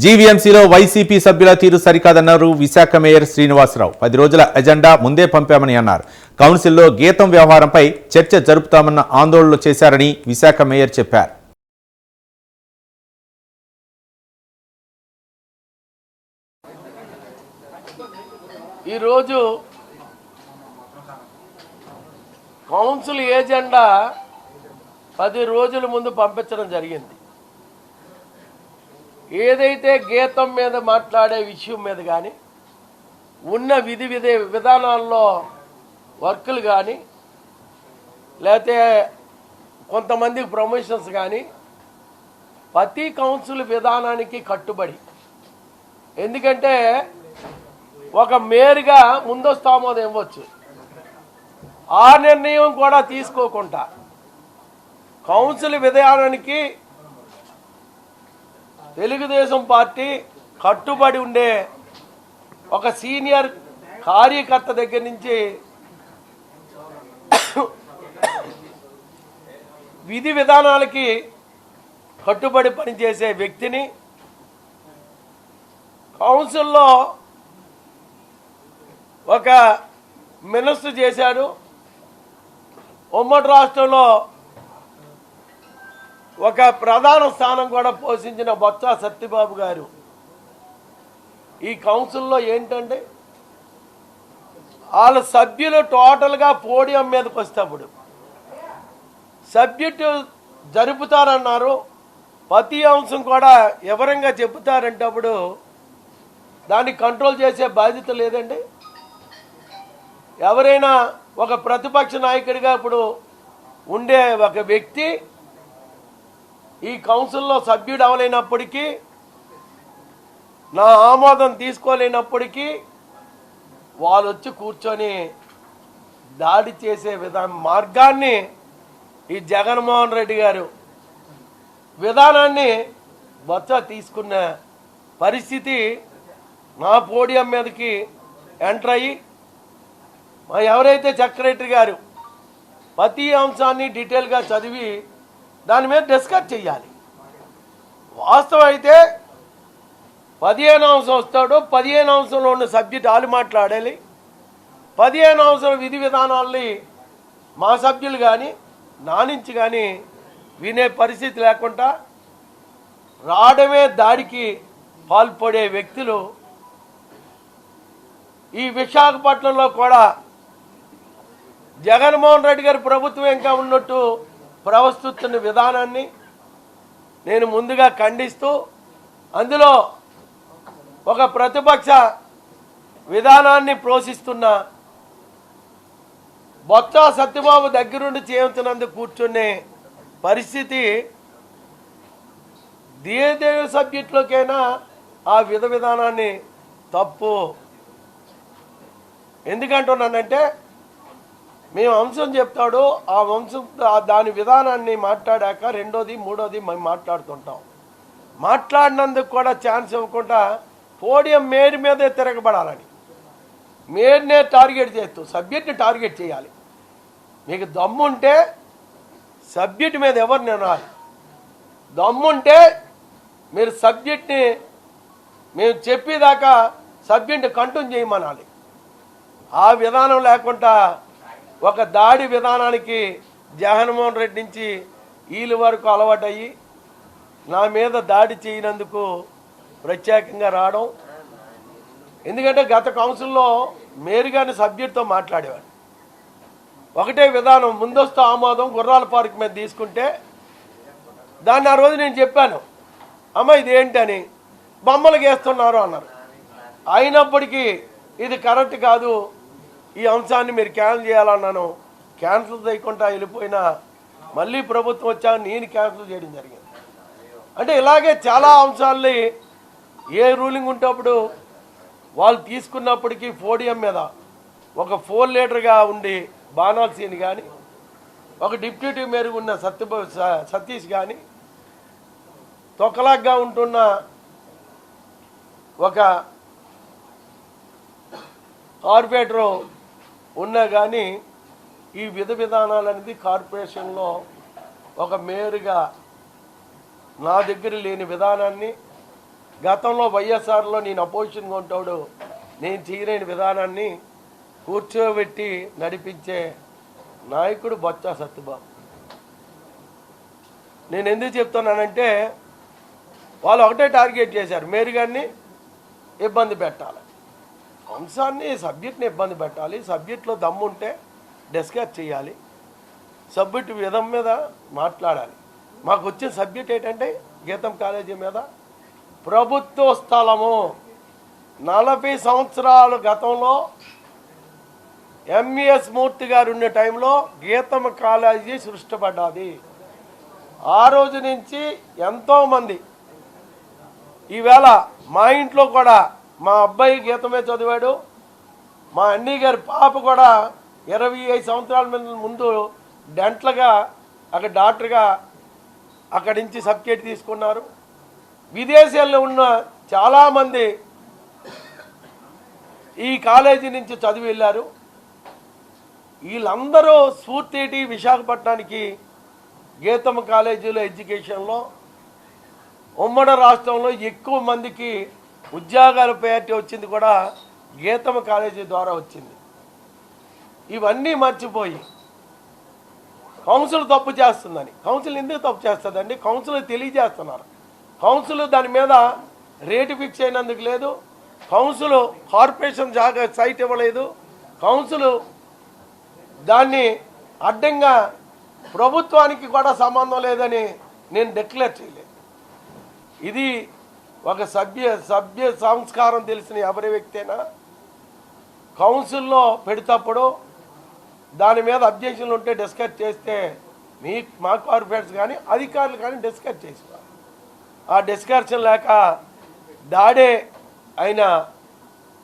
జీవీఎంసీలో YCP సభ్యుల తీరు సరికాదన్నారు Visakha mayor Srinivasarao. 10 రోజుల ఎజెండా ముందే పంపామని అన్నారు. కౌన్సిల్లో గీతం వ్యవహారంపై చర్చ జరుపుతామన్న ఆందోళనలు చేశారని విశాఖ మేయర్ చెప్పారు. ఈరోజు కౌన్సిల్ ఏజెండా 10 రోజుల ముందు పంపించడం జరిగింది. ఏదైతే గీతం మీద మాట్లాడే విషయం మీద కానీ ఉన్న విధానాల్లో వర్కులు కానీ లేకపోతే కొంతమందికి ప్రమోషన్స్ కానీ ప్రతి కౌన్సిల్ విధానానికి కట్టుబడి, ఎందుకంటే ఒక మేయర్గా ముందస్తు ఆమోదం ఇవ్వచ్చు, ఆ నిర్ణయం కూడా తీసుకోకుండా కౌన్సిల్ విధానానికి తెలుగుదేశం పార్టీ కట్టుబడి ఉండే ఒక సీనియర్ కార్యకర్త దగ్గర నుంచి విధి విధానాలకి కట్టుబడి పనిచేసే వ్యక్తిని కౌన్సిల్లో ఒక మినిస్టర్ చేశాడు. ఉమ్మడి రాష్ట్రంలో ఒక ప్రధాన స్థానం కూడా పోషించిన బొత్స సత్యబాబు గారు ఈ కౌన్సిల్లో ఏంటంటే వాళ్ళ సభ్యులు టోటల్గా పోడియం మీదకి వస్తేప్పుడు సబ్జెక్టు జరుపుతారన్నారు, ప్రతి అంశం కూడా వివరంగా చెబుతారంటే అప్పుడు దాన్ని కంట్రోల్ చేసే బాధ్యత లేదండి. ఎవరైనా ఒక ప్రతిపక్ష నాయకుడిగా ఇప్పుడు ఉండే ఒక వ్యక్తి ఈ కౌన్సిల్లో సభ్యుడు అవలేనప్పటికీ, నా ఆమోదం తీసుకోలేనప్పటికీ వాళ్ళు వచ్చి కూర్చొని దాడి చేసే మార్గాన్ని ఈ జగన్మోహన్ రెడ్డి గారు విధానాన్ని బొత్స తీసుకున్న పరిస్థితి నా పోడియం మీదకి ఎంటర్ అయ్యి ఎవరైతే సెక్రటరీ గారు ప్రతి అంశాన్ని డీటెయిల్గా చదివి దాని మీద డిస్కస్ చేయాలి. వాస్తవం అయితే 15 అంశం వస్తాడు, 15 అంశంలో ఉన్న సబ్జెక్ట్ వాళ్ళు మాట్లాడాలి. 15 అంశం విధి విధానాల్ని మా సభ్యులు కానీ నా నుంచి కానీ వినే పరిస్థితి లేకుండా రావడమే దాడికి పాల్పడే వ్యక్తులు ఈ విశాఖపట్నంలో కూడా జగన్మోహన్ రెడ్డి గారి ప్రభుత్వం ఇంకా ఉన్నట్టు ప్రవర్తిస్తున్న విధానాన్ని నేను ముందుగా ఖండిస్తూ, అందులో ఒక ప్రతిపక్ష విధానాన్ని పోషిస్తున్న బొత్స సత్యబాబు దగ్గరుండి చేయించినందుకు కూర్చునే పరిస్థితి దేవ సబ్జెక్టులోకైనా ఆ విధానాన్ని తప్పు. ఎందుకంటున్నానంటే మేము అంశం చెప్తాడు, ఆ అంశం దాని విధానాన్ని మాట్లాడాక రెండోది మూడోది మేము మాట్లాడుతుంటాం. మాట్లాడినందుకు కూడా ఛాన్స్ ఇవ్వకుండా పోడియం మేయర్ మీదే తిరగబడాలని మేయర్నే టార్గెట్ చేస్తూ సబ్జెక్ట్ని టార్గెట్ చేయాలి. మీకు దమ్ముంటే సబ్జెక్ట్ మీద ఎవరు నినాలి, దమ్ముంటే మీరు సబ్జెక్ట్ని మేము చెప్పేదాకా సబ్జెక్ట్ని కంటిన్యూ చేయమనాలి. ఆ విధానం లేకుండా ఒక దాడి విధానానికి జగన్మోహన్ రెడ్డి నుంచి వీళ్ళ వరకు అలవాటయ్యి నా మీద దాడి చేయనందుకు ప్రత్యేకంగా రావడం. ఎందుకంటే గత కౌన్సిల్లో మేయర్గాని సబ్జెక్టుతో మాట్లాడేవాడు. ఒకటే విధానం, ముందస్తు ఆమోదం గుర్రాల పార్క్ మీద తీసుకుంటే దాన్ని ఆ రోజు నేను చెప్పాను, అమ్మ ఇదేంటని, బొమ్మలు గీస్తున్నారు అన్నారు. అయినప్పటికీ ఇది కరెక్ట్ కాదు, ఈ అంశాన్ని మీరు క్యాన్సిల్ చేయాలన్నాను. క్యాన్సిల్ చేయకుండా వెళ్ళిపోయినా మళ్ళీ ప్రభుత్వం వచ్చాక నేను క్యాన్సిల్ చేయడం జరిగింది. అంటే ఇలాగే చాలా అంశాలని ఏ రూలింగ్ ఉంటప్పుడు వాళ్ళు తీసుకున్నప్పటికీ పోడియం మీద ఒక 4 లీడర్గా ఉండి బాణాల్ సీన్ కానీ, ఒక డిప్యూటీ మేయర్ ఉన్న సతీష్ కానీ, తొక్కలాగ్గా ఉంటున్న ఒక కార్పొరేటరు ఉన్నా కానీ ఈ విధానాలు అనేది కార్పొరేషన్లో ఒక మేయర్గా నా దగ్గర లేని విధానాన్ని గతంలో వైఎస్ఆర్లో నేను అపోజిషన్గా ఉంటాడు నేను చేయలేని విధానాన్ని కూర్చోబెట్టి నడిపించే నాయకుడు బొత్స సత్యబాబు. నేను ఎందుకు చెప్తున్నానంటే వాళ్ళు ఒకటే టార్గెట్ చేశారు, మేరీ గారిని ఇబ్బంది పెట్టాలి, అంశాన్ని సబ్జెక్ట్ని ఇబ్బంది పెట్టాలి, సబ్జెక్ట్లో దమ్ముంటే డిస్కస్ చేయాలి, సబ్జెక్ట్ విధం మీద మాట్లాడాలి. మాకు వచ్చిన సబ్జెక్ట్ ఏంటంటే గీతం కాలేజీ మీద ప్రభుత్వ స్థలము 40 సంవత్సరాల గతంలో ఎంఈఎస్ మూర్తి గారు ఉన్న టైంలో గీతం కాలేజీ సృష్టిపడ్డది. ఆ రోజు నుంచి ఎంతోమంది, ఈవేళ మా ఇంట్లో కూడా మా అబ్బాయి గీతమే చదివాడు, మా అన్నీ గారి పాప కూడా 25 సంవత్సరాల ముందు డెంటల్గా అక్కడ డాక్టర్గా అక్కడి నుంచి సబ్జెక్ట్ తీసుకున్నారు. విదేశాల్లో ఉన్న చాలామంది ఈ కాలేజీ నుంచి చదివి వెళ్ళారు. వీళ్ళందరూ స్ఫూర్తి విశాఖపట్నానికి గీతం కాలేజీలో ఎడ్యుకేషన్లో ఉమ్మడి రాష్ట్రంలో ఎక్కువ మందికి ఉద్యోగాల ప్రయారిటీ వచ్చింది కూడా గీతం కాలేజీ ద్వారా వచ్చింది. ఇవన్నీ మర్చిపోయి కౌన్సిల్ తప్పు చేస్తుందని, కౌన్సిల్ ఎందుకు తప్పు చేస్తుందండి? కౌన్సిల్ తెలియజేస్తున్నారు, కౌన్సిల్ దాని మీద రేటు ఫిక్స్ అయినందుకు లేదు, కౌన్సిల్ కార్పొరేషన్ జాగా సైట్ ఇవ్వలేదు, కౌన్సిల్ దాన్ని అడ్డంగా ప్రభుత్వానికి కూడా సంబంధం లేదని నేను డిక్లేర్ చేయలేదు. ఇది ఒక సభ్య సంస్కారం తెలిసిన ఎవరి వ్యక్తి అయినా కౌన్సిల్లో పెడతప్పుడు దాని మీద అబ్జెక్షన్లు ఉంటే డిస్కస్ చేస్తే మా కార్పొరేట్స్ కానీ అధికారులు కానీ డిస్కస్ చేసుకోవాలి. ఆ డిస్కషన్ లేక దాడే అయిన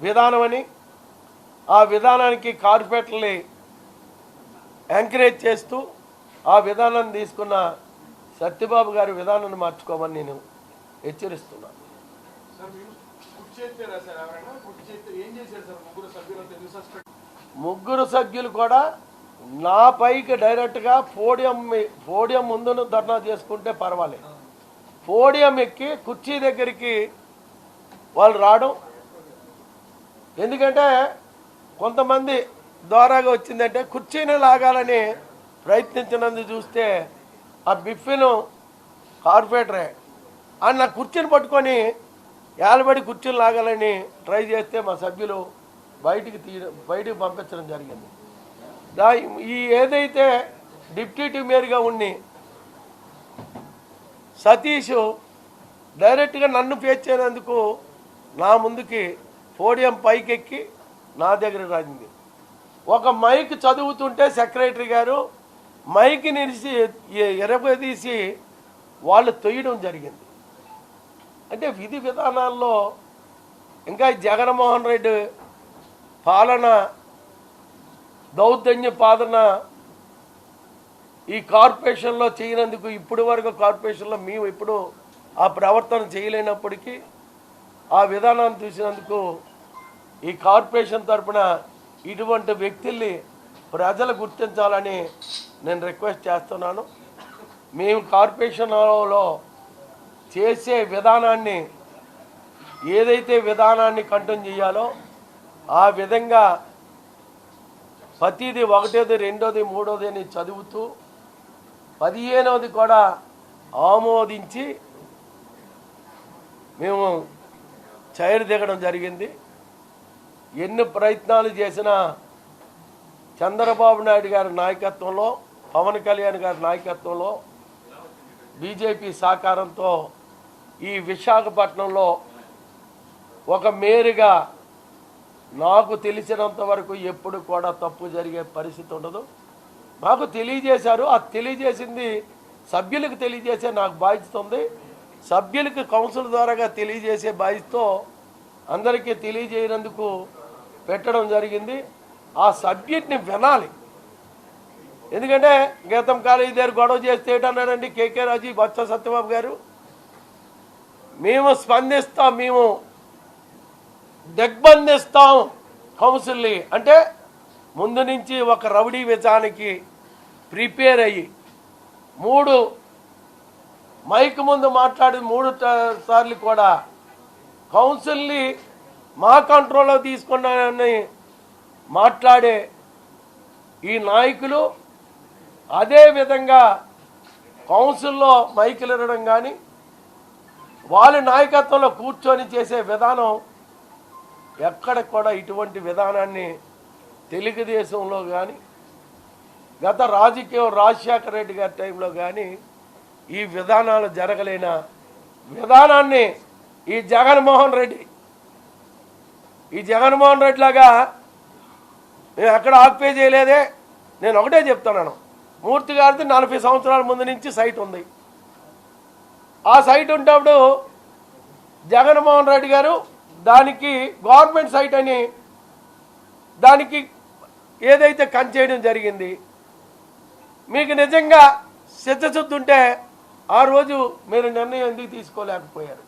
విధానమని, ఆ విధానానికి కార్పొరేట్లని ఎంకరేజ్ చేస్తూ ఆ విధానాన్ని తీసుకున్న సత్యబాబు గారి విధానాన్ని మార్చుకోమని నేను హెచ్చరిస్తున్నాను. ముగ్గురు సభ్యులు కూడా నా పైకి డైరెక్ట్గా పోడియం ముందును ధర్నా చేసుకుంటే పర్వాలేదు, పోడియం ఎక్కి కుర్చీ దగ్గరికి వాళ్ళు రావడం, ఎందుకంటే కొంతమంది ద్వారాగా వచ్చిందంటే కుర్చీని లాగాలని ప్రయత్నించినందుకు చూస్తే ఆ బిఫ్ఫిను కార్పొరేటరే అని నా కుర్చీని పట్టుకొని ఏలబడి కుర్చీని లాగాలని ట్రై చేస్తే మా సభ్యులు బయటికి పంపించడం జరిగింది. ఈ ఏదైతే డిప్యూటీ మేయర్గా ఉండి సతీష్ డైరెక్ట్గా నన్ను ఫేస్ చేయనందుకు నా ముందుకి పోడియం పైకెక్కి నా దగ్గర రాయింది. ఒక మైక్ చదువుతుంటే సెక్రటరీ గారు మైక్ నిలిచి ఎరగదీసి వాళ్ళు తొయ్యడం జరిగింది. అంటే విధి విధానాల్లో ఇంకా జగన్మోహన్ రెడ్డి పాలన దౌర్జన్య పాలన ఈ కార్పొరేషన్లో చేయనందుకు ఇప్పటి వరకు కార్పొరేషన్లో మేము ఇప్పుడు ఆ ప్రవర్తన చేయలేనప్పటికీ ఆ విధానాన్ని చూసినందుకు ఈ కార్పొరేషన్ తరఫున ఇటువంటి వ్యక్తుల్ని ప్రజలు గుర్తించాలని నేను రిక్వెస్ట్ చేస్తున్నాను. మేము కార్పొరేషన్లో చేసే విధానాన్ని ఏదైతే విధానాన్ని కంటిన్యూ చేయాలో ఆ విధంగా ప్రతిదీ 1వ, 2వ, 3వ అని చదువుతూ 15వది కూడా ఆమోదించి మేము చైర్ దిగడం జరిగింది. ఎన్ని ప్రయత్నాలు చేసినా చంద్రబాబు నాయుడు గారి నాయకత్వంలో, పవన్ కళ్యాణ్ గారి నాయకత్వంలో, బీజేపీ సహకారంతో ఈ విశాఖపట్నంలో ఒక మేయర్గా నాకు తెలిసినంత వరకు ఎప్పుడు కూడా తప్పు జరిగే పరిస్థితి ఉండదు. మాకు తెలియజేశారు, ఆ తెలియజేసింది సభ్యులకు తెలియజేసే నాకు బాధ్యత ఉంది. సభ్యులకు కౌన్సిల్ ద్వారాగా తెలియజేసే బాధ్యతతో అందరికీ తెలియజేయనందుకు పెట్టడం జరిగింది. ఆ సబ్జెక్ట్ని వినాలి. ఎందుకంటే గీతం కాలేజీ దగ్గర గొడవ చేస్తే ఏంటన్నారండి కేకే రాజు, బొత్స సత్యబాబు గారు, మేము స్పందిస్తాం, మేము దిగ్బంధిస్తాం కౌన్సిల్ని అంటే ముందు నుంచి ఒక రౌడీ విధానానికి ప్రిపేర్ అయ్యి 3 మైక్ ముందు మాట్లాడి 3 సార్లు కూడా కౌన్సిల్ని మా కంట్రోల్లో తీసుకున్నానని మాట్లాడే ఈ నాయకులు అదేవిధంగా కౌన్సిల్లో మైకులు ఇవ్వడం కానీ వాళ్ళ నాయకత్వంలో కూర్చొని చేసే విధానం ఎక్కడ కూడా ఇటువంటి విధానాన్ని తెలుగుదేశంలో కానీ గత రాజకీయం రాజశేఖర రెడ్డి గారి టైంలో కానీ ఈ విధానాలు జరగలేన విధానాన్ని ఈ జగన్మోహన్ రెడ్డి లాగా మేము ఎక్కడ ఆక్యుపై చేయలేదే. నేను ఒకటే చెప్తున్నాను, మూర్తి గారిది 40 సంవత్సరాల ముందు నుంచి సైట్ ఉంది. ఆ సైట్ ఉన్నప్పుడు జగన్మోహన్ రెడ్డి గారు దానికి గవర్నమెంట్ సైట్ అని దానికి ఏదైతే కంచేయడం జరిగింది. మీకు నిజంగా చిత్తశుద్ధి ఉంటే ఆ రోజు మీరు నిర్ణయం ఎందుకు తీసుకోలేకపోయారు?